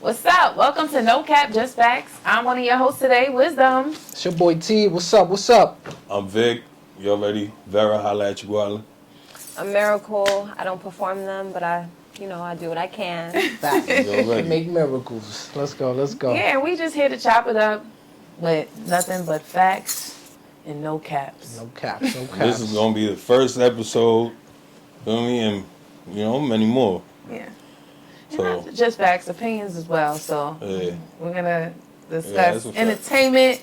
What's up? Welcome to No Cap, Just Facts. I'm one of your hosts today, Wisdom. It's your boy T. What's up? What's up? I'm Vic. You already? Vera, holla at you, Guala. I'm Miracle. I don't perform them, but I do what I can. Make miracles. Let's go. Yeah, and we just here to chop it up with nothing but facts and no caps. No caps. This is going to be the first episode, feel me, and, many more. Yeah. So, and not just facts, opinions as well. So yeah. We're going to discuss that's entertainment,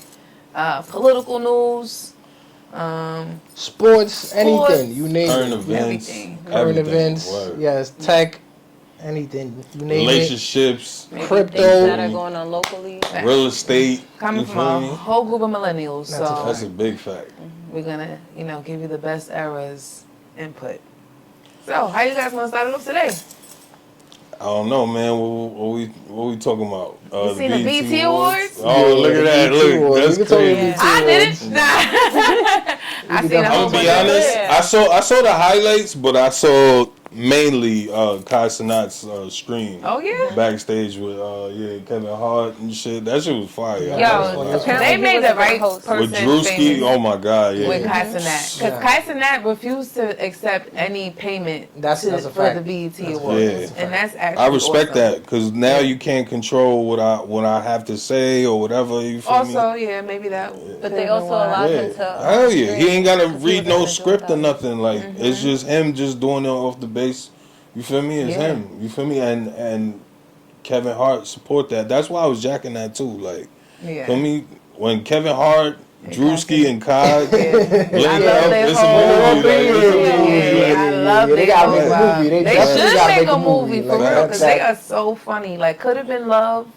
political news, sports, anything. You name current it. events. Current events. Word. Yes, tech, anything. You name Relationships. it. Crypto. Things that are going on locally. Real estate. Coming from a whole group of millennials. That's a big fact. We're going to, give you the best era's input. So, how you guys want to start it off today? I don't know, man. What we talking about? You seen the BET Awards? Oh, look at that. Look, that's crazy. I did it. Nah. I seen a whole I'm gonna be bunch of honest. it. I saw the highlights, but I saw mainly Cenat's stream. Oh yeah. Backstage with Kevin Hart and shit. That shit was fire. Yo, they made the right person with Drewski. Oh my god, yeah. With Cenat, because Cenat refused to accept any payment that's a for fact. the BET Awards, and that's actually I respect awesome. that because now you can't control what I have to say or whatever. You feel me? Also, yeah, maybe that. But they also allowed him to. Hell yeah, he ain't gotta read no script or nothing. Like it's just him just doing it off the base. You feel me? It's him. You feel me? And Kevin Hart support that. That's why I was jacking that too. Like, feel me? When Kevin Hart, Drewski, and Kai link up, it's a movie. I love They got a movie. They should make a movie for real because they are so funny. Like, Could Have Been Love.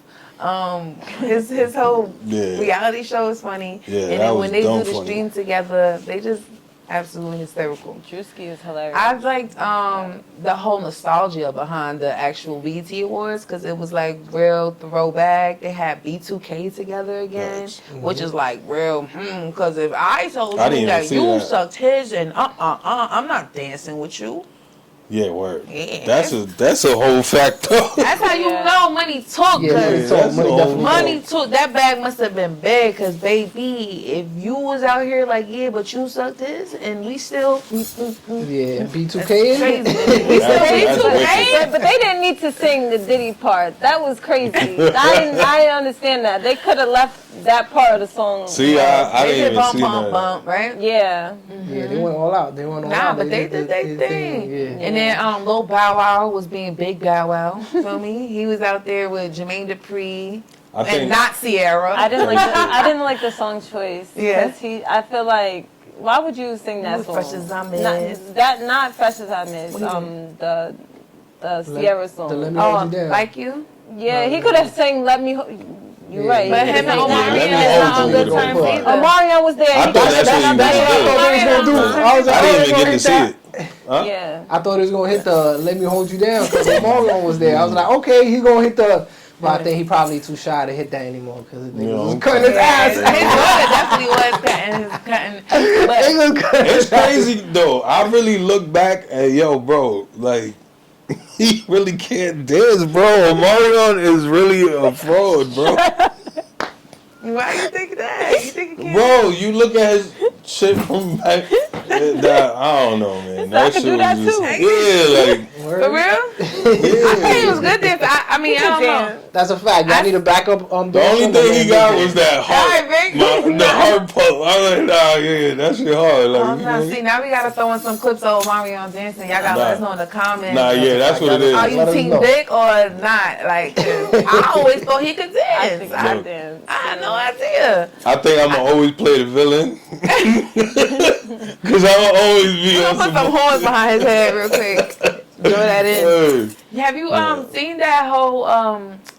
His whole reality show is funny. Yeah, and then when they do the stream together, they just absolutely hysterical. Drewski is hilarious. I liked the whole nostalgia behind the actual BET Awards because it was like real throwback. They had B2K together again, which is like real. Because if I told you that you sucked his and I'm not dancing with you. Yeah, word. Yeah. That's a whole factor. That's how you know money talk. Money talk. That bag must have been big. Cause baby, if you was out here like but you sucked this, and we still B2K is crazy. We still B2K. But they didn't need to sing the Diddy part. That was crazy. I didn't understand that. They could have left that part of the song. See, I didn't even see bump, that. Bump, right? Yeah. Yeah, they went all out. But they did their thing. And then Lil Bow Wow was being Big Bow Wow. Feel me? He was out there with Jermaine Dupri and not Sierra. I didn't like the song choice. Yeah. I feel like, why would you sing that song? Fresh as I Miss. Not Fresh as I Miss. The Sierra song. Like You? Yeah, he could have sang Let Me You're right. But him and Omarion is not on good terms either. Omarion was there. I thought that's what he was doing. I didn't even get to see it. Huh? Yeah. I thought he was going to hit the Let Me Hold You Down because Omarion was there. I was like, okay, he's going to hit the... But I think he probably too shy to hit that anymore because the nigga was cutting his ass. His definitely was cutting. It's crazy though. I really look back at bro, like he really can't dance, bro. Omarion is really a fraud, bro. Why you think that? You think he can't? Bro, you look at his shit from back. I don't know, man. That shit was just For real? I think it was good dance. I don't know. That's a fact. I need a backup. The only thing he got was that heart. The heart pump. I was like, that shit hard. See, now we gotta throw in some clips of Omarion dancing. Y'all gotta let us know in the comments. That's what it is. Are you team Vic or not? Like, I always thought he could dance. I had no idea. I think I'm gonna always play the villain. Cause I'm gonna always be on put some horns behind his head real quick. Throw that in. Have you seen that whole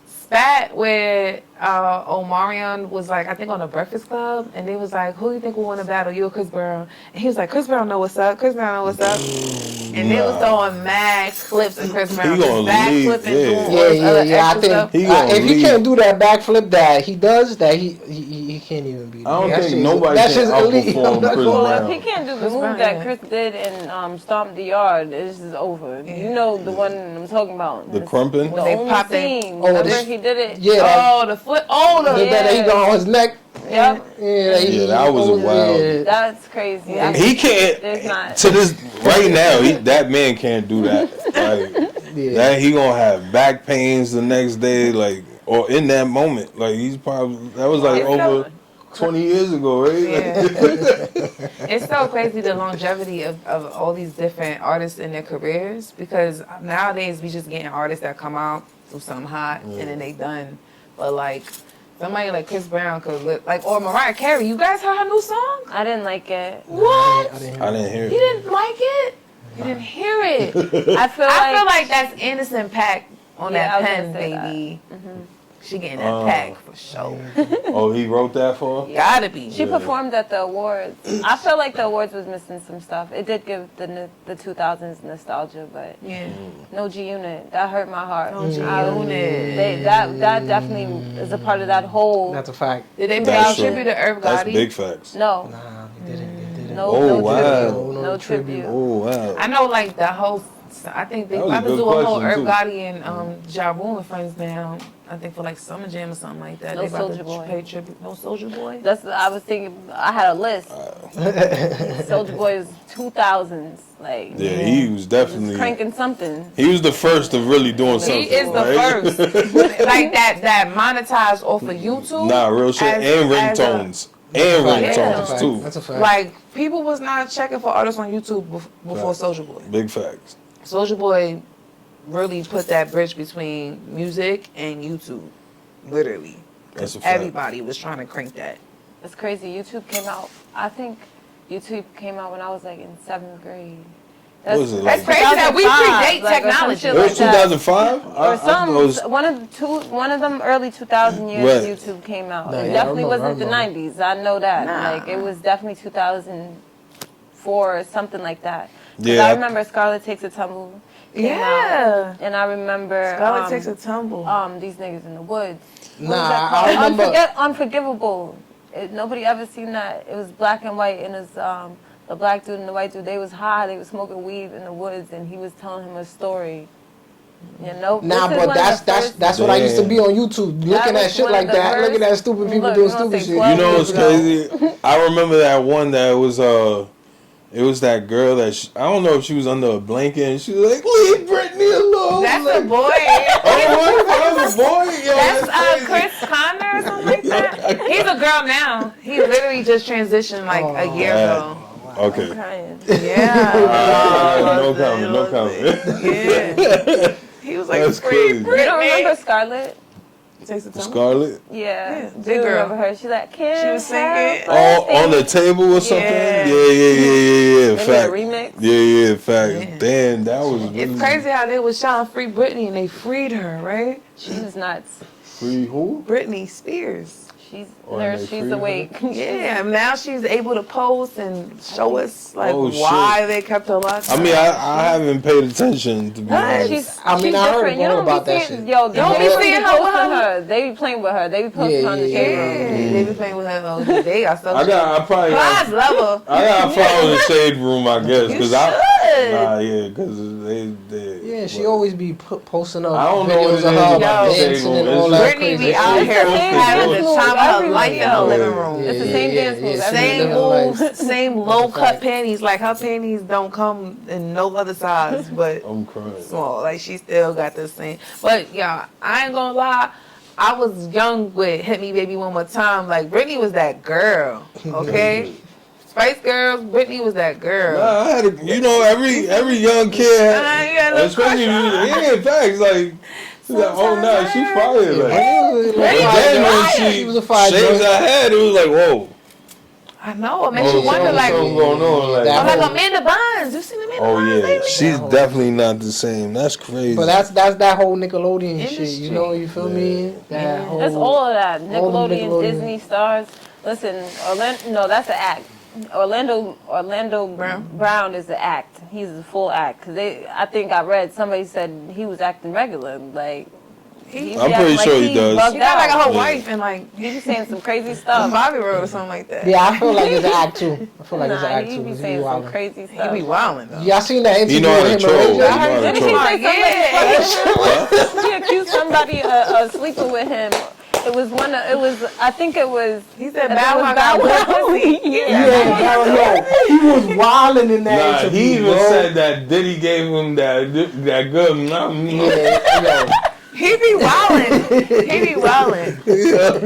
spat where Omarion was like, I think on the Breakfast Club, and they was like, who do you think will win a battle, you or Chris Brown? And he was like, Chris Brown know what's up, Chris Brown know what's up. And they was throwing mad clips of Chris Brown just backflipping, doing all this other extra stuff. If he can't do that backflip that he does, that he can't even be. I don't think nobody can outperform Chris Brown. If he can't do the move that Chris did and Stomp the Yard, this is over. You know the one I'm talking about. The crumping? The only scene. Remember he did it? Yeah. The flip. Oh, that he got on his neck. Yep. Yeah, that was a wild. Yeah. That's crazy. He can't. There's not. To this right now, that man can't do that. Like that, he gonna have back pains the next day, like or in that moment. Like he's probably that was like over 20 years ago, right? Yeah. It's so crazy the longevity of all these different artists in their careers, because nowadays we just getting artists that come out, do something hot, and then they done. But like somebody like Chris Brown could look like, or Mariah Carey. You guys heard her new song? I didn't like it. What? I didn't hear it. You didn't like it? You didn't hear it? I feel like that's innocent pack on that pen, baby. She getting that pack for sure. Oh, he wrote that for her? Gotta be. She performed at the awards. I felt like the awards was missing some stuff. It did give the 2000s nostalgia, but no G Unit. That hurt my heart. No G Unit. That definitely is a part of that whole. That's a fact. Did they pay tribute to Irv Gotti? That's big facts. No. Nah, they didn't. No tribute. Oh wow. I know, like the whole. I think they about to do a whole Irv Gotti and Ja Rule and Friends now. I think for like Summer Jam or something like that. No they about Soulja to Boy. pay tribute. No Soulja Boy. I was thinking. I had a list. Soulja Boy is 2000s. Like he was definitely cranking something. He was the first of really doing something. He is the first. Like that monetized off of YouTube. Nah, real shit. And ringtones. And ringtones too. That's a fact. Like people was not checking for artists on YouTube before Soulja Boy. Big facts. Soulja Boy really put that bridge between music and YouTube, literally. That's a fact. Everybody was trying to crank that. It's crazy. YouTube came out. I think YouTube came out when I was like in 7th grade. What was it, like? That's crazy that we predate like, technology. It was 2005? Or one of them early 2000 years YouTube came out. It definitely wasn't the 90s. I know that. Like it was definitely 2004 or something like that. Yeah. I remember Scarlet Takes a Tumble came out. And I remember Scarlet Takes a Tumble. These niggas in the woods. Nah, I remember Unforgivable. Nobody ever seen that. It was black and white, and it's the black dude and the white dude. They was high. They was smoking weed in the woods, and he was telling him a story. You know. Nah, but that's what I used to be on YouTube, looking at shit like that, looking at stupid people doing stupid shit. You know what's crazy? I remember that one that was it was that girl that I don't know if she was under a blanket and she was like, "Leave Britney alone." That's like, a boy. That's a boy. Yo, that's Chris Conner or something like that. He's a girl now. He literally just transitioned like a year ago. Okay. Yeah. No comment. Yeah. He was like, That's free crazy. Britney. You don't remember Scarlett? Scarlett? Yeah. Big Do you girl. remember her? She's like, She was singing. Oh, on the table or something? Yeah. Yeah. Maybe Fact. a remix? Yeah, fact. Yeah. Damn, that was really... It's crazy how they was trying to free Britney and they freed her, right? She's nuts. Free who? Britney Spears. She's they she's freed awake. Yeah, now she's able to post and show us like Oh, why they kept her locked up. I mean, I haven't paid attention, to be honest. She's I she's mean, I heard different. You don't about be that seeing, shit. yo, don't be Yeah. seeing her with her. They be playing with her. They be posting on the Yeah. shade room. They be playing with her. Oh, they are so. I probably Guys love her. I gotta follow the shade room, I guess, because should. because they Yeah, she always be posting up I don't know what videos it of is her about the shade dancing room. and all It's that Britney crazy be out shit. here having the time of her life in her Yeah. living room. It's the same dance move. Same Like- moves, same low cut panties. Like her panties don't come in no other size, but I'm crying. small. Like she still got the same. But y'all, I ain't gonna lie. I was young with Hit Me Baby One More Time. Like Britney was that girl. Okay. Spice Girls, Britney was that girl. Nah, I had every young kid had, especially facts like. She's like, oh no, she fired. Like, She then when was a fire shaves joint. her head, it was like, whoa. I know. It makes you wonder, like, something going on, like, That like whole- Amanda Bynes. You seen Amanda Bynes yeah, lately? she's definitely not the same. That's crazy. But that's that whole Nickelodeon shit. Industry. You know, you feel me? That whole. That's all of that. all the Nickelodeon, Disney stars. Listen, Orlando. No, that's an act. Orlando Brown is the act. He's the full act. Cause I think I read somebody said he was acting regular. Like I'm pretty sure he does. She got like a whole Yeah. wife and like He be saying some crazy on stuff. Bobby Road or something like that. Yeah, I feel like it's an act too. I feel like it's an Nah, act he too. be 'Cause saying some wildin'. crazy He stuff. be wilding though. Yeah, I seen that interview You know how with to him troll. and You Ray J. know how to Didn't he troll. say somebody? He accused somebody of sleeping with him. It was one. I think it was. He said it Bow was Wow got good pussy. Yeah, hell no. He was wilding in that Nah, interview. he even bro. said that Diddy gave him that good. Yeah, yo. He be wilding. He be wilding.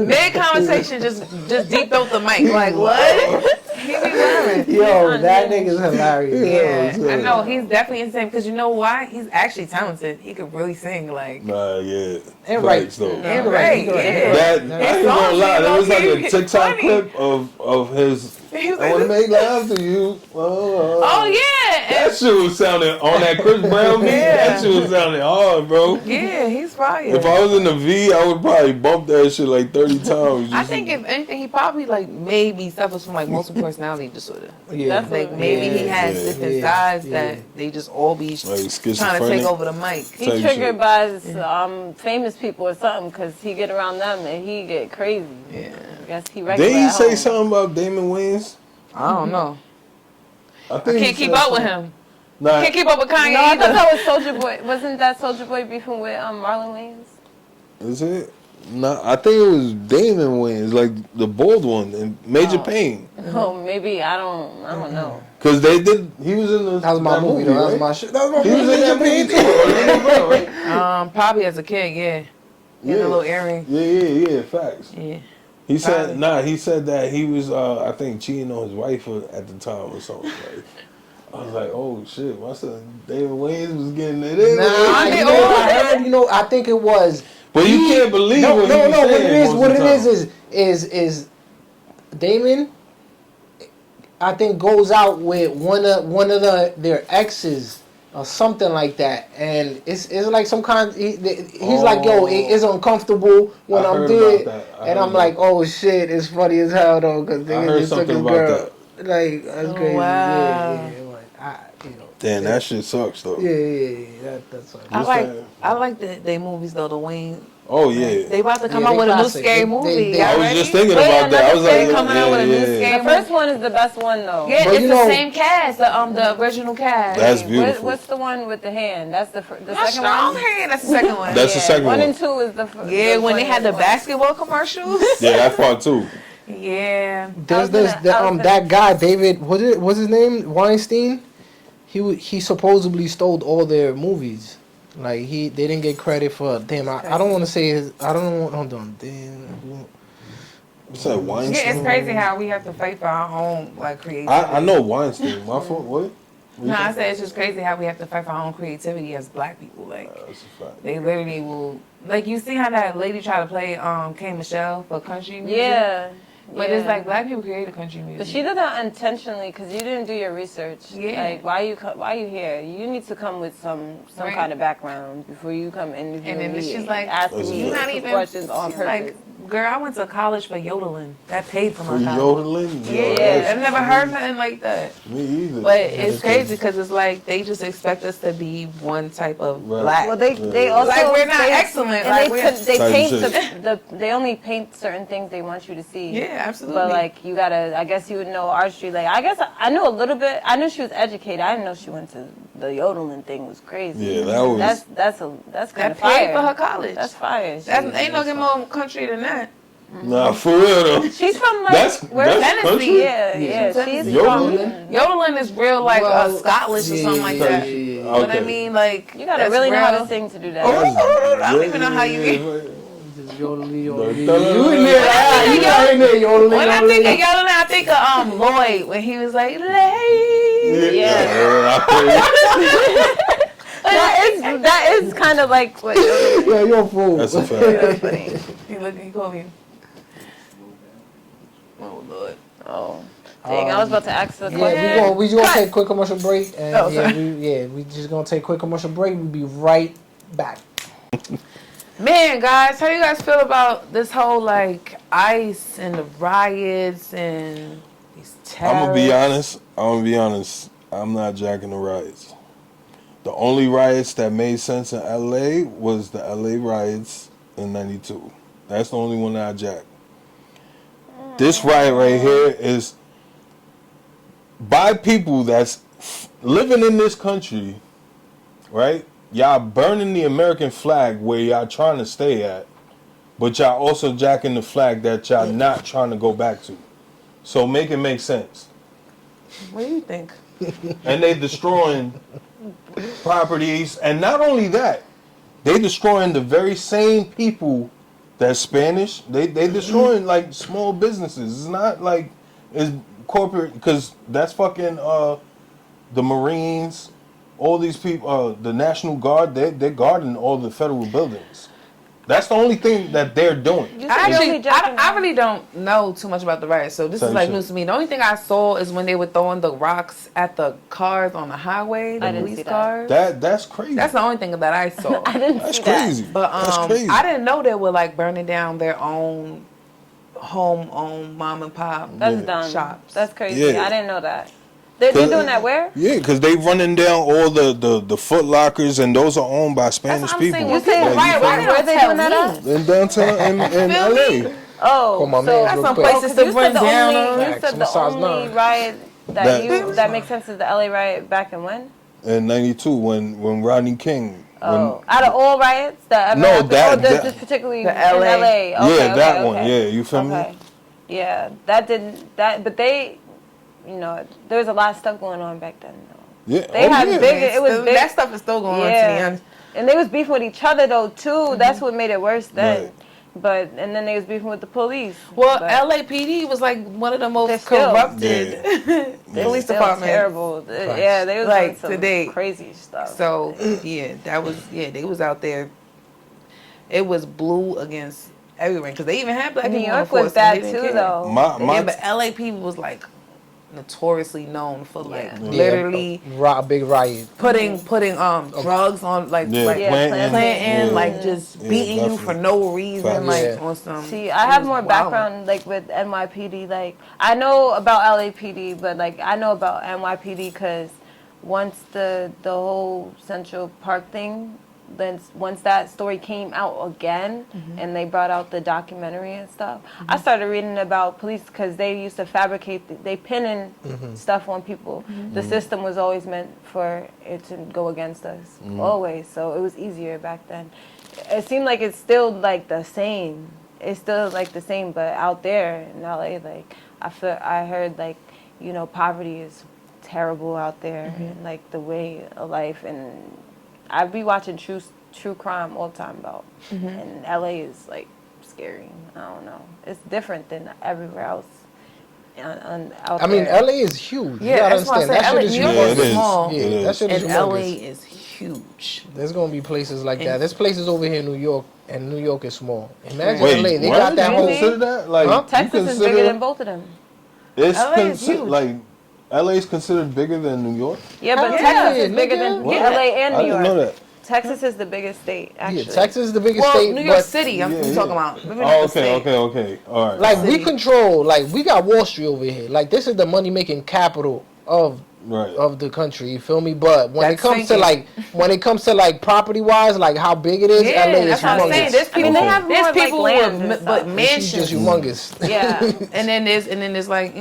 Mid conversation, just deep throat the mic. Like what? He be wilding. Yo, that nigga's hilarious. Yeah, I know. He's definitely insane because you know why? He's actually talented. He could really sing. Like Nah, yeah. And right. Facts, though. And right, right. yeah. That I ain't gonna lie. There was like a It's TikTok funny. clip of his. He was I want to like, make love to you. oh yeah, That shit was sounding on that Chris Brown beat. Yeah. That shit was sounding hard, bro. yeah, he's fire. If I was in the V, I would probably bump that shit like 30 times. I think if anything, he probably like maybe suffers from like multiple personality disorder. Yeah. That's Like maybe he has Yeah. different Yeah. sides Yeah. that they just all be like trying to schizophrenic. take over the mic. He Type triggered shit. by famous people or something because he get around them and he get crazy. Yeah, I guess he regular. Did he at say home. something about Damon Wayans? I don't know. I I think he can't keep said up with something. him. Nah, Can't keep up with Kanye No, I thought either. that was Soulja Boy. Wasn't that Soulja Boy beefing with Marlon Wayans? is it? Nah, I think it was Damon Wayans, like the bald one, and Major Payne. Oh, maybe I don't know. Cause they did. He was in the. That was my movie, though. That was right? my shit. That was my He was movie. in that movie too. Orlando Brown, right? Probably as a kid, yeah. In the little earring. Yeah. Facts. Yeah. He said, Probably. nah, he said that he was, I think, cheating on his wife at the time or something. Like, I was like, oh shit, my son David Wayans was getting it in. Nah, I heard, I think it was. But you can't believe No, what no, he was no. What it saying is, most what of it the is Damon. I think goes out with one of their exes or something like that, and it's like some kind. He's like, yo, it's uncomfortable when I I'm heard dead, about that. I and heard I'm like, oh shit, it's funny as hell though, because I niggas heard just took something his about girl. Like that's Oh, crazy. wow. Yeah. Like, Damn, that shit sucks though. Yeah. That's like. I like the movies though. The Wayne. Oh yeah. They about to come Yeah, out they with a new classic. scary They- movie. they- Y'all I was ready? just thinking Wait, about that. I was another like, thing coming out with a new scary The first one is the best one though. Yeah, But it's you the know- same cast. The original cast. That's What, beautiful. what's the one with the hand? That's the My second strong one. hand. That's the second one. That's the second one. One and two is the Yeah, when they had the funniest one. basketball commercials. Yeah, that's part two. Yeah. There's that guy David. What's his name? Weinstein. He supposedly stole all their movies. Like they didn't get credit for. Damn, I don't want to say his. I don't want. Hold on. Damn. What's that, Weinstein? Yeah, it's crazy how we have to fight for our own like creativity. I know Weinstein. My fault. What? No, I said it's just crazy how we have to fight for our own creativity as black people. Like That's a fact. they literally will. Like you see how that lady tried to play K Michelle for country music. Yeah. But it's like black people created country music. But she did that intentionally because you didn't do your research. Yeah. Like, why you here? You need to come with some Right. kind of background before you come interview And then me. she's like, asking me you're not some even- questions on She's purpose. like, girl, I went to college for yodeling. That paid for For my college. yodeling? Yeah, I've never heard nothing like that. Me either. But it's crazy because it's like they just expect us to be one type of Right. black. Well, they also Like, we're not they- excellent, and like, they Type paint shit. they only paint certain things they want you to see. Yeah, absolutely. But like you gotta, I guess you would know artistry. Like I guess I knew a little bit. I knew she was educated. I didn't know she went to the yodeling thing. Was crazy. Yeah, that was. That's kind that of paid fire. for her college. That's fire. That's, ain't no get more country than that. Nah, for real though. She's from like That's where's that's Tennessee? country? Yeah. She's Yodeling? from. Yodeling is real like Well, Scottish or something like yeah, that. yeah, yeah. But I Okay. mean, like You gotta that's really know how real. to sing to do that. I don't even know how you get. Yodeling. Yodeling. You in there? You got in there? Yodeling. When I think of yodeling, I think of Lloyd when he was like, "Lay." That is kind of like what. Yeah, you're a fool. That's a fact. That's funny. He called me. Oh Lord. Oh. Dang, I was about to ask the question. Yeah, we just gonna take a quick commercial break, and Oh, we just gonna take a quick commercial break. We'll be right back. Man, guys, how you guys feel about this whole like ICE and the riots and these terrorists? I'm gonna be honest. I'm not jacking the riots. The only riots that made sense in LA was the LA riots in '92. That's the only one that I jacked. This riot right here is by people that's living in this country, right? Y'all burning the American flag where y'all trying to stay at, but y'all also jacking the flag that y'all not trying to go back to. So make it make sense. What do you think? And they destroying properties, and not only that, they destroying the very same people that's Spanish. They destroying like small businesses. It's not like it's corporate, because that's fucking the Marines. All these people, the National Guard, they're guarding all the federal buildings. That's the only thing that they're doing. I really don't know too much about the riots, so this is like news to me. The only thing I saw is when they were throwing the rocks at the cars on the highway, the police cars. That's crazy. That's the only thing that I saw. I didn't That's see crazy. that. But That's crazy. I didn't know they were like burning down their own home-owned mom and pop That's dumb. shops. That's crazy. Yeah. I didn't know that. They're doing that where? Yeah, because they running down all the Foot Lockers, and those are owned by Spanish That's what I'm people. saying. You saying Why where don't they tell doing that me? at? In downtown in LA. Oh, Call my so man That's real some quick. places to you run said the down only, on. you said the Massage only 9. riot That- that makes sense is the LA riot back in when? In '92, when Rodney King. Oh, out of all riots that ever No, happened? that- just particularly The in LA. LA. Okay, Yeah, that okay, one. okay. Yeah, you feel Okay. me? Yeah, that didn't but they, there was a lot of stuff going on back then. Though. Yeah. They had yeah. big. It was big. That stuff is still going on, to be Yeah, honest. and they was beefing with each other though too. That's what made it worse then. Right. But and then they was beefing with the police. Well, But LAPD was like one of the They're most still- corrupted police still departments. terrible. Yeah, they was Like, doing some today. crazy stuff. So they was out there. It was blue against everyone because they even had black New people on the York was force. and bad they didn't too, care. though. My Yeah, but LAPD was like notoriously known for like Yeah. literally Big riot. putting drugs on like Yeah, like planting. planting, Yeah. like just Yeah, beating you for definitely. no reason, Facts. like Yeah. on some. See, I have it was more wild. background like with NYPD. Like I know about LAPD, but like I know about NYPD because once the whole Central Park thing, then once that story came out again, and they brought out the documentary and stuff, I started reading about police because they used to fabricate, they pinning stuff on people. The system was always meant for it to go against us, always. So it was easier back then. It seemed like it's still like the same. It's still like the same, but out there in LA, like I heard like poverty is terrible out there, and like the way of life, and I be watching true crime all the time about, and LA is like scary. I don't know. It's different than everywhere else. Out I mean, there. LA is huge. Yeah, you gotta that's why I understand. said That LA, shit is New York Yeah, is it is. small, Yeah, It that is. shit is and humongous. LA is huge. There's gonna be places like that. And- There's places over here in New York, and New York is small. Imagine Wait, LA. They what? got that You whole. consider that? Like, Huh? you Texas is consider bigger than both of them. It's LA is huge. like LA is considered bigger than New York. Yeah, but Hell Texas yeah, is bigger nigga. than What? LA and I New didn't York. know that. Texas is the biggest state, actually. Yeah, Texas is the biggest Well, state, New York but City, I'm Yeah, talking yeah. about. Maybe not Oh, the okay, state. okay. All right. like we City. control. Like we got Wall Street over here. Like this is the money making capital of right. the country. You feel me? But when That's it comes to like property wise, like how big it is, Yeah, LA is that's what I'm saying. humongous. There's people, they have there's more, like, people lands and with stuff. but She's just mansions. humongous. Yeah. And then there's like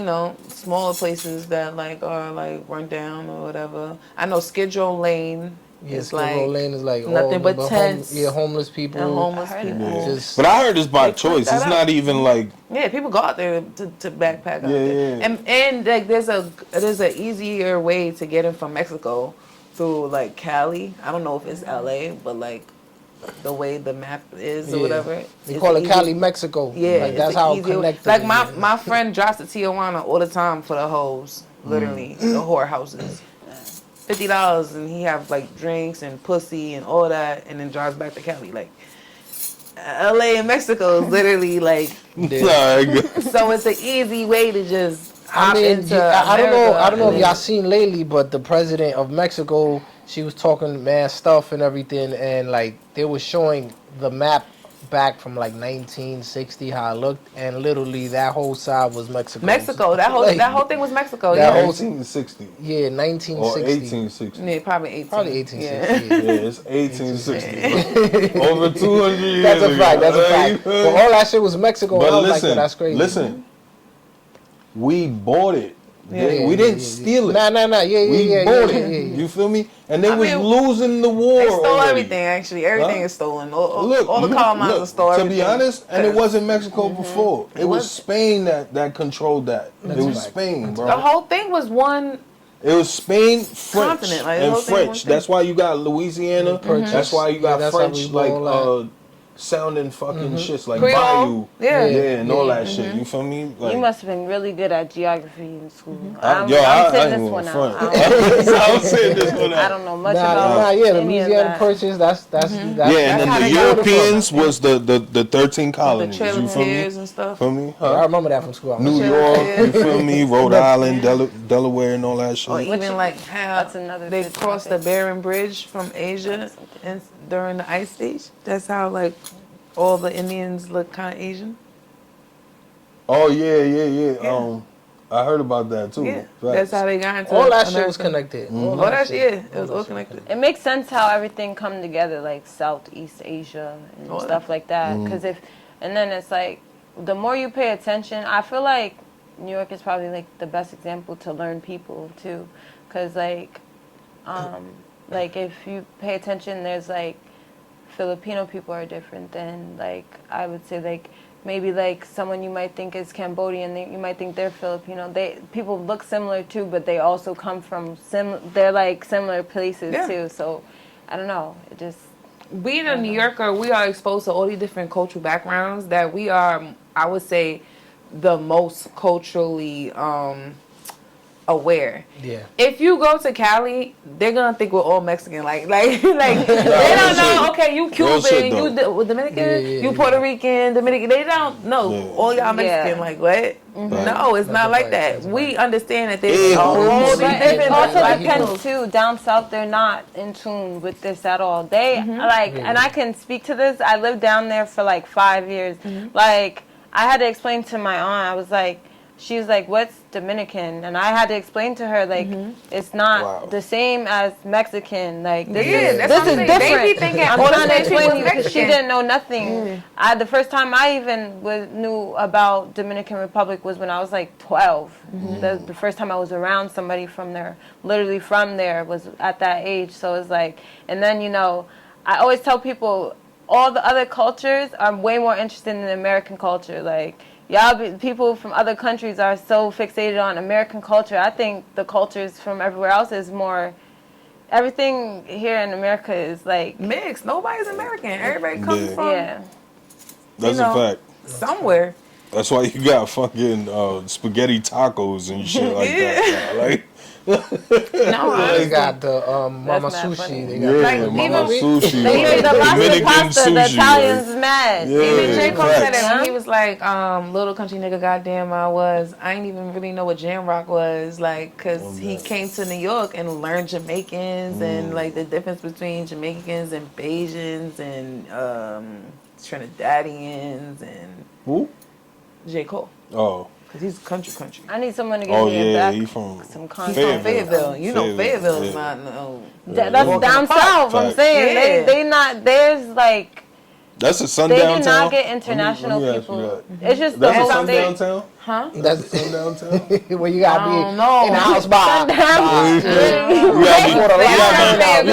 smaller places that like are like run down or whatever. I know Skid Row Lane Yes, is like Lane is like nothing but but tents. homeless people. and homeless I heard of people. that. Just But I heard it's by They put choice. that It's up. not even like Yeah, people go out there to backpack out there. Yeah. And like there's a easier way to get in from Mexico through like Cali. I don't know if it's LA, but like the way the map is or Yeah. whatever. they it's call it easy- Cali, Mexico. Yeah, like it's that's an how easier- connected. Like it my is. my friend drives to Tijuana all the time for the hoes, literally the whorehouses. $50 and he have like drinks and pussy and all that, and then drives back to Cali. Like LA and Mexico is literally like, Nah, so it's an easy way to just hop into I don't know. I don't know if America. y'all seen lately, but the president of Mexico, she was talking mad stuff and everything, and like they were showing the map back from like 1960 how it looked, and literally that whole side was Mexico. Mexico. That whole Like, that whole thing was Mexico. that Yeah. whole- 1860 Yeah, or 1960. 1860. Yeah, probably 18. Probably Yeah. 1860. Yeah, it's 1860. Over 200 years That's a ago. fact. That's a fact. Like, But all that shit was Mexico. But I was listen, like, that's crazy. listen. We bought it. Yeah. We didn't steal it. Nah. Yeah, We yeah, bought yeah, it. yeah. You feel me? And they I was mean, losing the war. They stole already. everything. Actually, everything Huh? is stolen. All Look, the colonizers stole to everything. be honest, and it Cause wasn't Mexico before. It was was- Spain that controlled that. It was right. Spain, bro. the whole thing was one. It was Spain, French, Continent, like, the and whole thing French. was That's why you got Louisiana. That's why you got that's how French, we like roll that. sounding fucking shits like Creole. Bayou. Yeah. and all that shit. You feel me? Like, You must have been really good at geography in school. I I'm ain't sitting gonna this one out. front. I don't- I'm saying this one I out. don't know much Nah, about yeah, the any of Louisiana that. Purchase. That's Yeah, and That's then how the they got it Europeans was the 13 The colonies. You feel me? Trailers and stuff. Feel me? Yeah, I Huh? remember that from school. New York, you feel me? Rhode Island, Delaware, and all that Or shit. even like how That's another they good crossed the topic. Bering Bridge from Asia and during the Ice Age. That's how like all the Indians look kind of Asian. Oh yeah. I heard about that too. Yeah, Facts. that's how they got into All that shit was America. connected. All that shit, it was all connected. It makes sense how everything come together, like Southeast Asia and Oh, stuff like that. Because and then it's like, the more you pay attention, I feel like New York is probably like the best example to learn people too. Because like if you pay attention, there's like Filipino people are different than like I would say like maybe like someone you might think is Cambodian, you might think they're Filipino. People look similar too, but they also come from they're like similar places Yeah. too. So I don't know. It just Being a New Yorker, we are exposed to all these different cultural backgrounds that we are, I would say, the most culturally aware. Yeah. If you go to Cali, they're gonna think we're all Mexican. Like they don't know. Okay, you Real shit, Cuban, you Dominican, you Puerto Rican, Dominican. They don't know. Yeah. All y'all Mexican. Yeah. Like what? No, it's not like that. That's We understand that there's Yeah. all these But different it also like, depends too. Down south, they're not in tune with this at all. They like, and I can speak to this. I lived down there for like 5 years. Like, I had to explain to my aunt. I was like, she was like, "What's Dominican?" And I had to explain to her like, it's not the same as Mexican. Like, this is that's what I'm saying. different. They be thinking I'm all the trying to same people explain is to you because she Mexican. didn't know nothing. The first time I even knew about Dominican Republic was when I was like 12. The first time I was around somebody from there, literally from there, was at that age. So it's like, and then I always tell people all the other cultures are way more interested in the American culture. Like, people from other countries are so fixated on American culture. I think the cultures from everywhere else is more. Everything here in America is like mixed. Nobody's American. Everybody comes Yeah. from That's you know, a fact. somewhere. That's why you got fucking spaghetti tacos and shit like that. Like, No, They honestly. got the Mama That's not Sushi. funny. They yeah, got Like, mama even- sushi. they like, made the pasta, Dominican the sushi. Italians like, mad. Yeah. Even J. Cole facts. said that when he was like, little country nigga, goddamn, I ain't even really know what jam rock was, like, cause he came to New York and learned Jamaicans and like the difference between Jamaicans and Bajans and Trinidadians and Who? J. Cole, Oh. cause he's country. I need someone to give Oh me a yeah, back he from some He's content. from Fayetteville. You know Fayetteville is yeah. not no. That's Walk in down the park. south. I'm Facts. saying Yeah. they not. There's like That's a they sundown do town. not get international Let me ask people. you It's just the That's a whole sundown state. town. Huh? That's Sundown town. where you gotta I be don't know. in the house by. Sundown. You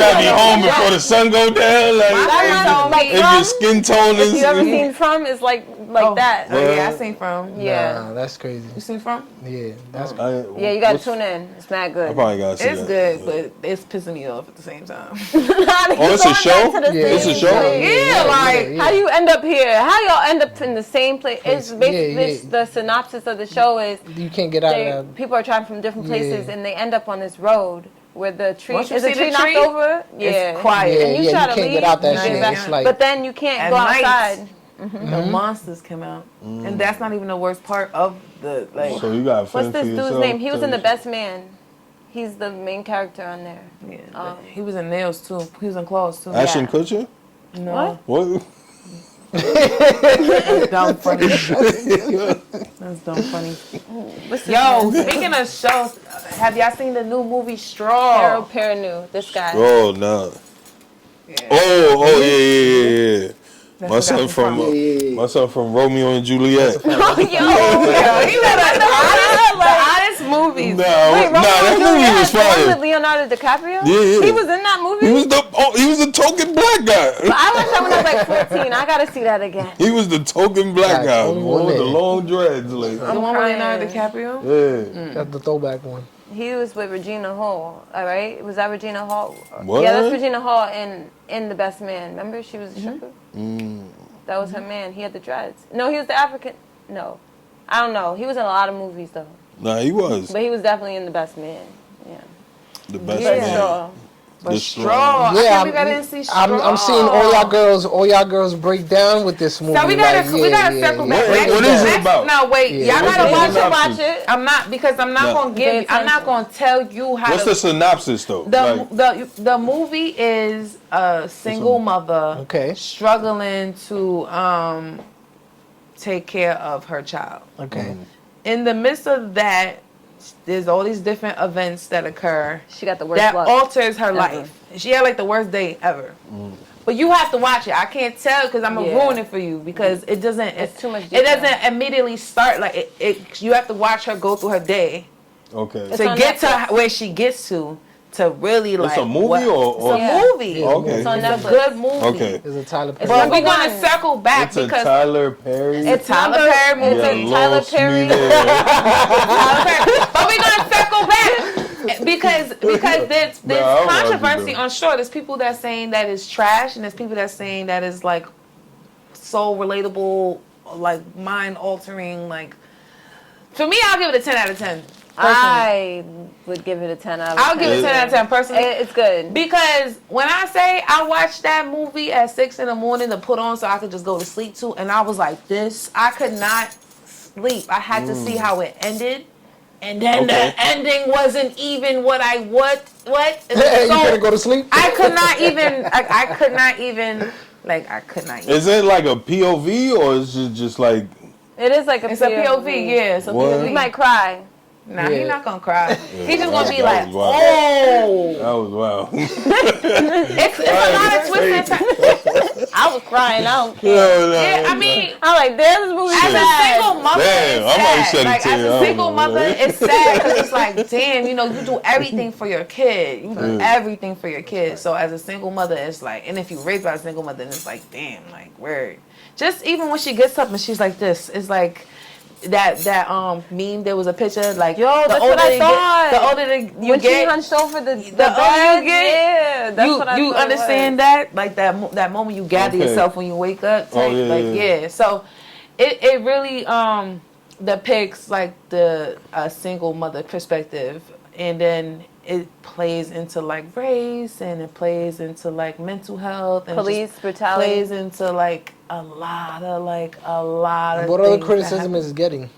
gotta be home before the sun go down. Like, if your skin tone If you ever is. seen From, it's like that. Oh yeah, I seen from. Yeah. Nah, that's crazy. You seen from? Yeah, that's Yeah, you gotta tune in. It's mad I good. probably gotta see It's that. good, but it's pissing me off at the same time. Oh, it's a show? It's a show? Yeah, like How you end up here? How y'all end up in the same place? It's basically Yeah. the synopsis of the show is you can't get out of that. people are trying from different places Yeah. and they end up on this road where the tree Once you is a see tree the knocked tree, over. Yeah, it's quiet. Yeah, and you you try to can't leave, get out that you shit. get back. It's like but then you can't At go night. outside. The monsters came out, and that's not even the worst part of the like. So you got. What's this dude's name? He was in The Best Man. He's the main character on there. Yeah, he was in Nails too. He was in Claws too. Ashton Kutcher. No. What? That's dumb funny. That's dumb funny. Yo, speaking of shows, have y'all seen the new movie Straw? Harold Perrineau, this guy. Oh no. Yeah. Oh yeah. That's My what son that's from from. my son from Romeo and Juliet. Yo, he was like the honest movies. That movie was The one fire. with Leonardo DiCaprio? Yeah. He was in that movie? He was the token black guy. But I watched that when I was like 14. I gotta see that again. He was the token black guy. only Boy, one with the there. long dreads. Like, The one with Leonardo DiCaprio? yeah. That's the throwback one. He was with Regina Hall, all right? Was that Regina Hall? What? Yeah, that's Regina Hall in The Best Man. Remember? She was a stripper. That was her man. He had the dreads. No, he was the African. No. I don't know. He was in a lot of movies, though. Nah, he was But he was definitely in The Best Man. Yeah. the best Yeah. man. So, But The Straw. I can't believe I didn't see Straw. I'm seeing all y'all girls break down with this movie. So we gotta circle back. What is it about? No, wait. Yeah. Y'all What's gotta the watch it. synopsis? watch it. I'm not because I'm not No. gonna give. I'm not gonna tell you how What's to. the synopsis though? The movie is a single mother Okay. struggling to take care of her child. Okay. In the midst of that, there's all these different events that occur she got the worst that luck. alters her life. She had like the worst day ever. But you have to watch it. I can't tell because I'm gonna ruin it for you because it doesn't. It's too much It detail. doesn't immediately start like it. You have to watch her go through her day Okay. It's to on get Netflix. to where she gets to really like. It's a movie what- or it's a Yeah. movie. Okay. It's on It's a Netflix. good movie. Okay. There's a Tyler Perry. But number we're gonna one. circle back It's a because Tyler Perry. it's Tyler Perry movie. It's a You Tyler lost me Perry. there. But we're gonna circle back because there's Nah, I watch it, controversy though. on Straw. There's people that saying that is trash, and there's people that saying that is like so relatable, like mind altering. Like for me, I'll give it a 10 out of 10. Personally. I would give it a 10 out of 10. I'll give it a 10 out of 10 personally. It's good. Because when I say I watched that movie at 6 in the morning to put on so I could just go to sleep to, and I was like this, I could not sleep. I had to see how it ended. And then the ending wasn't even what I what. You couldn't go to sleep? I could not even. I could not even. Like I could not. Even. Is it like a POV or is it just like? It is like a It's a POV. Yeah, it's a What? POV. You might cry. Nah, Yeah. he's not gonna cry. He's just gonna be That like, was wild. oh. That was wild. It's a lot of twists and turns. I was crying out. Yeah, I mean. I'm like, damn, this movie As is a bad. single mother, Damn, it's I'm already sad. shedding Like, as tears. I a don't single know, mother, man. it's sad because it's like, damn, you know, you do everything for your kid. You do everything for your kid. So as a single mother, it's like, and if you raised by a single mother, then it's like, damn, like, word. Just even when she gets up and she's like this, it's like that meme. There was a picture like, Yo, the that's older what I you thought. get, the older you When she get, hunched over the older you bed, get, yeah, that's what I you thought it understand was. that, like that moment you gather Okay. yourself when you wake up. Oh, yeah, like yeah. So it really depicts like the single mother perspective, and then it plays into like race, and it plays into like mental health, and Police just brutality. plays into like a lot of What other things that criticism happen. is it getting?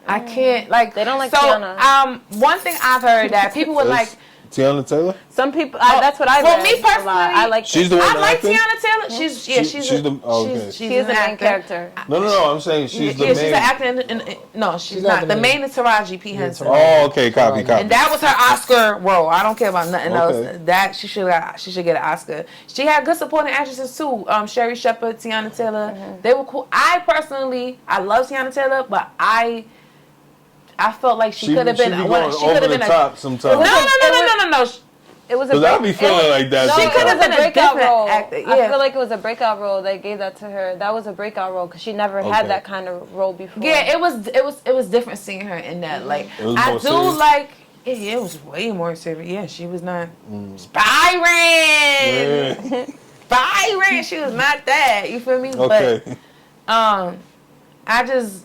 I can't like They don't like so Tiana. one thing I've heard that people were like. Tiana Taylor. Some people, that's what I read. For me a lot. personally, I like She's it. the one I like acting? Tiana Taylor. She's She's the- oh, okay. she's She is an the main actor. character. No. I'm saying she's the She's main. an actor. No, she's not. The main is Taraji P. Henson. Oh, okay. Copy. And that was her Oscar role. I don't care about nothing Okay. else. That she should get an Oscar. She had good supporting actresses too. Sherry Shepherd, Tiana Taylor. They were cool. I love Tiana Taylor, but I felt like she could have been. She be one- going she could over have the been a. top sometimes. No. It was a Because I be break- feeling like that. She It could have was a been a breakout different role. actor, I yeah. feel like it was a breakout role. They gave that to her. That was a breakout role because she never had Okay. that kind of role before. Yeah, it was different seeing her in that. Like It was I more do serious? like. Yeah, it was way more serious. Yeah, she was not Byron. Yeah. Byron, she was not that. You feel me? Okay. But I just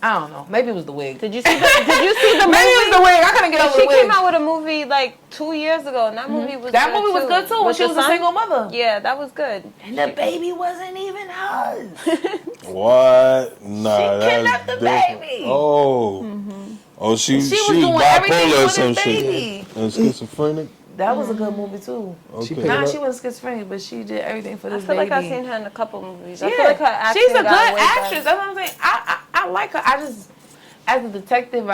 I don't know. Maybe it was the wig. Did you see the movie? Maybe it was the wig. I couldn't get over the She wig. came out with a movie like 2 years ago, and that movie was That movie was good too when With she the was a son? single mother. Yeah, that was good. And the baby wasn't even hers. What? Nah, She kidnapped that's the different. baby. Oh, she was doing everything bipolar or with some his shit. baby. And schizophrenic. That was a good movie too. Okay. picked She wasn't schizophrenic, but she did everything for I this feel baby. like I've seen her in a couple movies. I Yeah, feel like her acting she's a good got way actress. better. That's what I'm saying. I like her. I just, as a detective,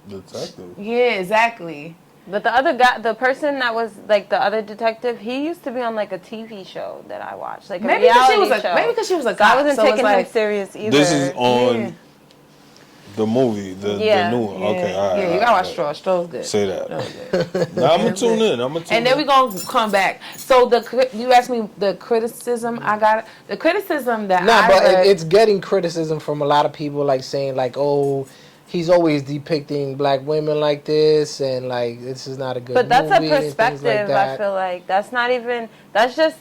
Detective. yeah, exactly. But the other guy, the person that was like the other detective, he used to be on like a TV show that I watched, like a Maybe because reality show. maybe because she was a So cop. I wasn't so it's taking like, him serious either. This is on Yeah. the movie, the new one. Yeah, Okay, all right. yeah, you gotta watch Straw. Straw's good. Say that. Straw's good. Now I'm gonna tune in. And then we're gonna come back. So you asked me the criticism I got. The criticism that Nah, I but read, it's getting criticism from a lot of people, like saying like, oh, he's always depicting black women like this, and like this is not a good. But that's a movie and things perspective. like that. I feel like that's not even. That's just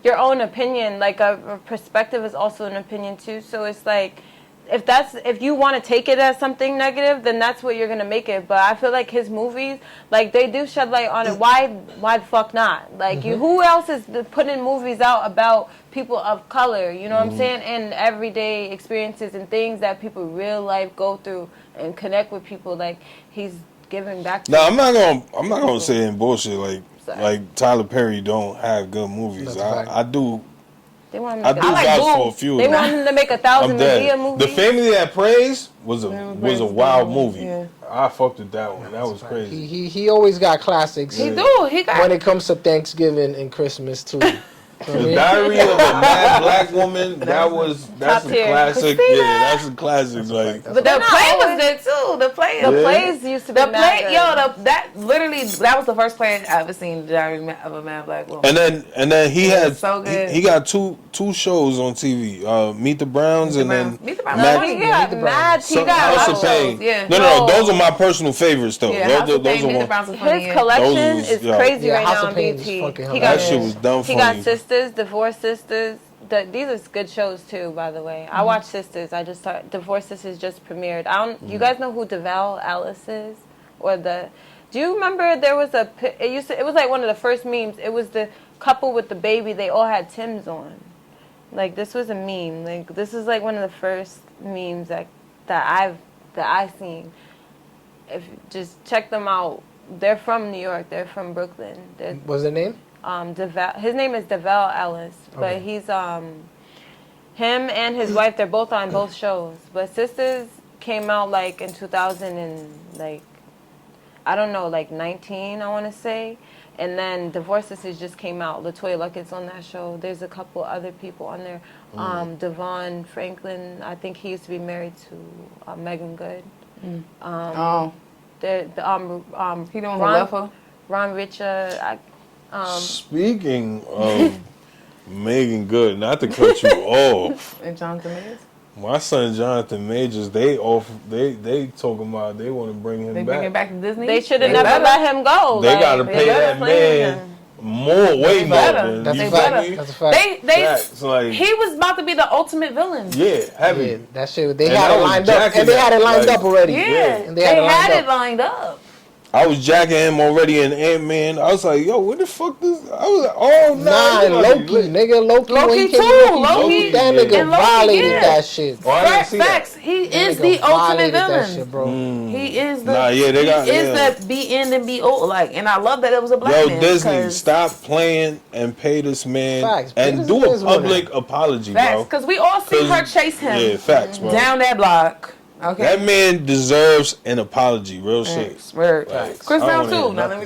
your own opinion. Like a perspective is also an opinion too. So it's like. If you want to take it as something negative, then that's what you're gonna make it. But I feel like his movies, like they do shed light on it. Why the fuck not? Like who else is putting movies out about people of color? You know what I'm saying? And everyday experiences and things that people real life go through and connect with people. Like he's giving back. No, I'm not gonna say in bullshit Sorry. like Tyler Perry don't have good movies. That's a fact. I do. They want him I to do make vouch Boom. for a few. They of them. want him to make I'm $1,000 dead. Medea movie. The Family That Prays was a Praise wild is movie. yeah. I fucked with that one. That was crazy. He always got classics. he do. He got. When it comes to Thanksgiving and Christmas too. The Diary of a Mad Black Woman. That's a tier. classic. See Yeah, that? that's a classic. Like But the They're not play was always- good too. The play. The Yeah. plays used to be The mad play, good. that was the first play I ever seen. The Diary of a Mad Black Woman. and then he had was so good. he got two shows on TV. Meet the Browns and then Meet the Browns. No, Mad- he got mad. He Some got House a of lot of Pain. shows. Yeah. No, those are my personal favorites though. Yeah, House of Pain, Meet the one. Browns was funny. His yeah. collection Those is yo. crazy Yeah, right House now of on Pain is BT. fucking He That got, shit was dumb he funny. got Sisters, Divorce Sisters. These are good shows too, by the way. I watch Sisters. I just started. Divorce Sisters just premiered. You guys know who DeVal Alice is, or the? Do you remember there was it was like one of the first memes. It was the couple with the baby. They all had Timbs on. Like this was a meme. Like this is like one of the first memes that I've seen. If just check them out. They're from New York. They're from Brooklyn. What's the name? His name is DeVal Ellis, but he's him and his wife. They're both on both shows. But Sisters came out like in 2000 and like I don't know, like 19, I want to say. And then Divorce Sisters just came out. LaToya Luckett's on that show. There's a couple other people on there. Devon Franklin, I think he used to be married to Megan Good. He the one who left her. Ron Richard. Speaking of Megan Good, not to cut you off. And Jonathan Majors. My son Jonathan Majors, they talking about they want to bring him They back. bring it back to Disney. They should have They never better. let him go. They gotta they pay better that play man him. way more better. than That's you a feel fact. me? That's a fact. Facts, like, He was about to be the ultimate villain. yeah, heavy. Yeah, that shit. They And had I it was lined up, jacking and they had it that, lined like- up already. Yeah, And they had it lined up. I was jacking him already in Ant-Man. I was like, yo, what the fuck this? I was like, oh, Nah, no. and Loki, nigga, Loki. when Loki he came too, in, Loki. that nigga And Loki, violated yeah. that shit. Oh, I didn't see Facts. that. He That is nigga the ultimate violated that villain. shit, bro. He is the. Nah, yeah, they got- He is yeah. the be end and be old. Like, and I love that it was a black Yo, man. Disney, 'cause- stop playing and pay this man Facts. Pay and this do man's a money. public apology, Facts, bro. because we all see her 'Cause- chase him. Yeah, facts, bro. Down that block. Okay. That man deserves an apology, real shit. Word. Facts. Chris I Brown don't wanna too. hear Now let me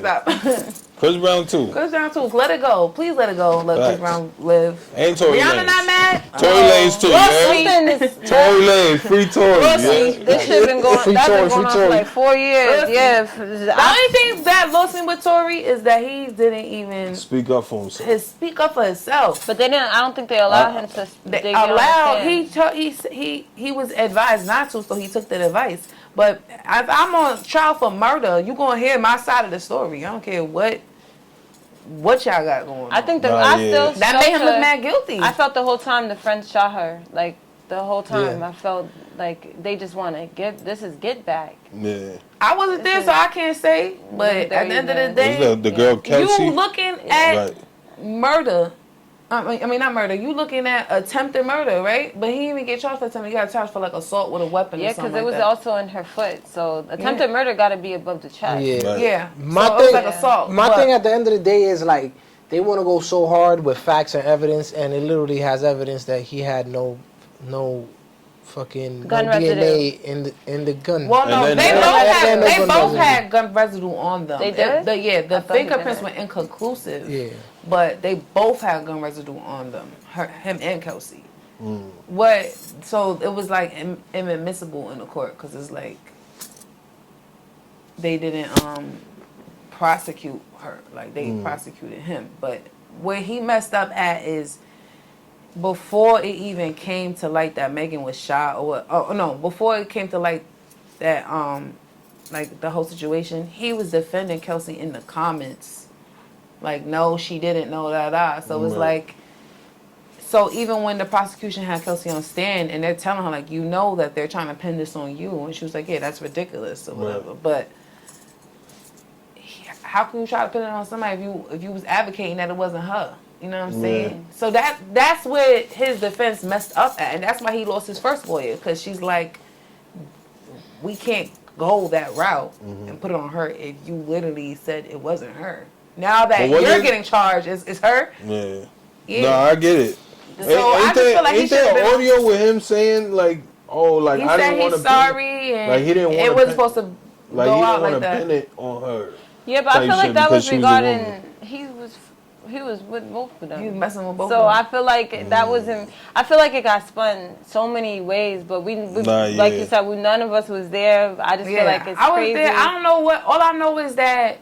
stop. Chris Brown too. Chris Brown too. Let it go. Please let it go. Let Chris Facts. Brown live. Ain't Tory Rihanna Lanez. not mad. Tory Lanez too, yeah. Something is Tory Lanez, free Tory. Listen, Yeah. this shit been going. Free That's Tory, been going free on Tory. for like 4 years. Listen. Yeah. The only thing that lost me with Tory is that he didn't even Speak up for himself. speak up for himself. But they didn't. I don't think they allowed him to. They dig on allowed. his hand. He was advised not to, so he took that advice. But if I'm on trial for murder, you gonna hear my side of the story. I don't care what what y'all got going on. I think that Nah, I yeah. still that felt made him look her- mad guilty. I felt the whole time the friends shot her. Like the whole time, Yeah. I felt like they just want to get back. Yeah. I wasn't there, so I can't say. But at the end of the Was day, the girl Kelsey? you looking at Right. murder. I mean, not murder. You looking at attempted murder, right? But he didn't even get charged for attempted. He got charged for like assault with a weapon. Yeah, or something because it was like that. also in her foot. So attempted murder got to be above the chest. Yeah. Right. Yeah. My so it was thing- like assault. My but- thing at the end of the day is like they want to go so hard with facts and evidence, and it literally has evidence that he had no fucking Gun no residue. DNA in the gun. Well, And no, then- they and both had then they gun both residue. had gun residue on them. They did? The I the thought he fingerprints were didn't. inconclusive. Yeah. But they both had gun residue on them. Him and Kelsey. Mm. What? So it was like inadmissible in the court because it's like they didn't prosecute her. Like they prosecuted him. But where he messed up at is before it even came to light that Megan was shot or what. Oh no! Before it came to light that like the whole situation, he was defending Kelsey in the comments. Like, no, she didn't know that. So it's Right. like, so even when the prosecution had Kelsey on stand and they're telling her like, you know that they're trying to pin this on you, and she was like, yeah, that's ridiculous or whatever. Right. But how can you try to pin it on somebody if you was advocating that it wasn't her? You know what I'm saying? Yeah. So that's where his defense messed up at, and that's why he lost his first lawyer, because she's like, we can't go that route and put it on her if you literally said it wasn't her. Now that But what you're is- getting charged, it's her. Yeah. Yeah. No, I get it. So I just feel like he ain't there should've been- audio with him saying like, oh, like He I said didn't want he's to sorry, and like, he didn't it wanna wasn't pin- supposed to like go he out didn't like want to that. pin it on her. Yeah, but I Type feel like shit that because was she was a woman. regarding he was with both of them. You messing with both So of I them. feel like that was him. I feel like it got spun so many ways, but we Nah, like yeah. you said, none of us was there. I just feel like it's I was crazy. there. I don't know what. All I know is that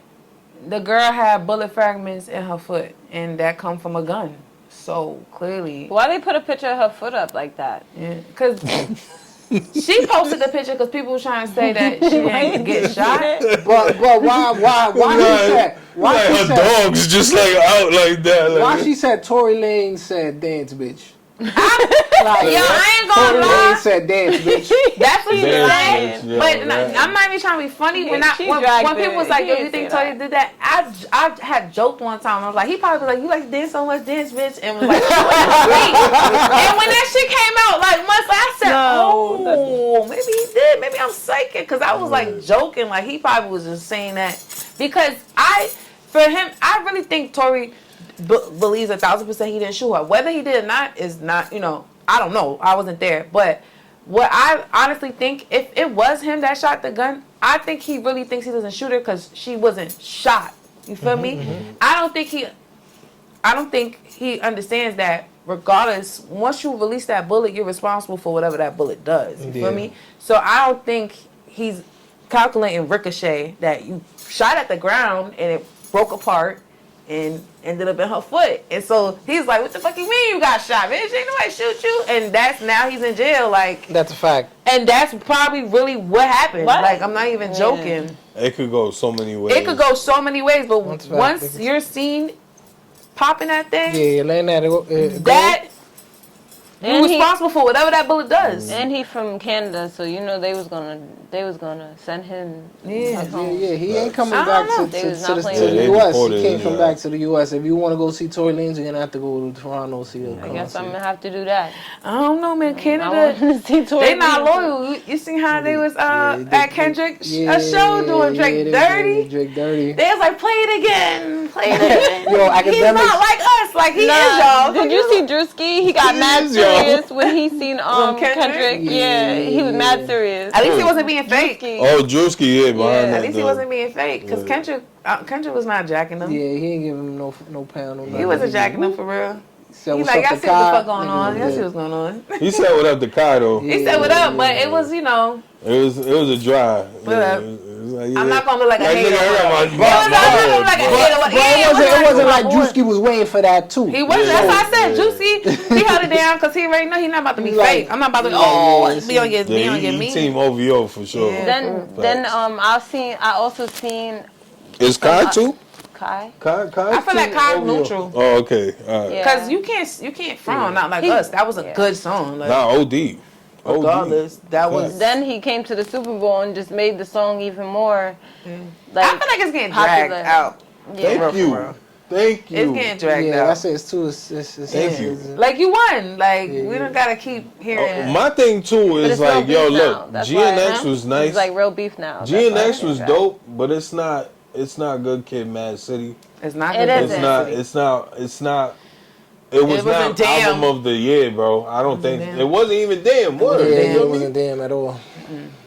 the girl had bullet fragments in her foot, and that come from a gun. So clearly, Why they put a picture of her foot up like that? because she posted the picture because people were trying to say that she didn't get shot. But why he said why like she her said dog's just like out like that. Like, why she said Tory Lanez said dance bitch. Like, Yo, I ain't gonna Tory lie. Lanez said dance bitch. That's what she Damn, said. bitch, yo, But that- I'm not even trying to be funny. When She when dragged people was it. like, He yo, you didn't think say Tony that. did that? I had joked one time. I was like, he probably was like, you like to dance so much, dance, bitch. And was like, she went to sleep. And when that shit came out, like months later, I said, oh, maybe he did. Maybe I'm psychic. Because I was like joking. Like, he probably was just saying that. Because for him, I really think Tory believes 1,000% he didn't shoot her. Whether he did or not is not, I don't know. I wasn't there. But what I honestly think, if it was him that shot the gun, I think he really thinks he doesn't shoot her because she wasn't shot. You feel me? I don't think he understands that regardless, once you release that bullet, you're responsible for whatever that bullet does. You feel me? So I don't think he's calculating ricochet that you shot at the ground and it broke apart and ended up in her foot. And so he's like, what the fuck you mean you got shot, bitch? Ain't nobody shoot you. And now he's in jail, like, That's a fact. and that's probably really what happened. What? Like, I'm not even joking. it could go so many ways. It could go so many ways, but That's a fact. once you're seen popping that thing, Yeah, letting that that you're And he- responsible for whatever that bullet does. And he from Canada, so they was gonna send him. Yeah. back home. Yeah, he ain't coming I back don't to know. They was not the playing with him. U.S. Yeah, He they can't deported come him, back to the U.S. If you want to go see Tory Lanez, you're gonna have to go to Toronto see the I guess I'm concert. gonna have to do that. I don't know, man. I Canada, want to see Tory they not Lanez. loyal. You seen how they was They- at Kendrick a show doing Drake they dirty? Drake dirty. They was like, play it again, play it again. Yo, He's academics. not like us, like he is Nah, y'all. did you see Drewski? He got He mad is, y'all. serious when he seen Kendrick? Kendrick. Yeah, he was mad serious. At least he wasn't being fake. Drewski. Oh, Drewski, yeah, behind Yeah, that. At least he wasn't being fake, because Yeah. Kendrick was not jacking them. Yeah, he ain't giving him no pound. No He nothing. wasn't jacking them for real. Said, He's "What's like, up I to see what the Kai?" fuck going on. Nigga, Y'all see yeah. what's going on. He said what up to Kai though. He said what up, but it was, It was a drive. Whatever. It was like, yeah. I'm not gonna look like a Like, hater. nigga, I got my- I'm not gonna look like a hater. But Yeah, it wasn't like my boy. Drewski was waiting for that too. He wasn't. Yeah. That's why I said Yeah. Juicy. He held it down because he already know he's not about to be Like- fake. I'm not about to. like, Oh, yeah, be on get Yeah, he me. team OVO for sure. Yeah. Then Facts. I also seen Is Kai too? Kai. I feel like Kai's neutral. Oh, okay. All right. Yeah. Because you can't front not like us. That was a good song. Like, Nah, OD. regardless, that was. Then he came to the Super Bowl and just made the song even more. I feel like it's getting dragged out. Thank you. Thank you. It's getting dragged Yeah, out. that's it. It's too. Thank you. Like you won. Like we don't gotta keep hearing. My thing too is like, yo, look, GNX was nice. It's like real beef now. GNX was dope, but it's not Good Kid, Mad City. It's not. It Good. isn't. It's not. It was not album of the year, bro. I don't think it wasn't even damn. Yeah, it wasn't damn at all.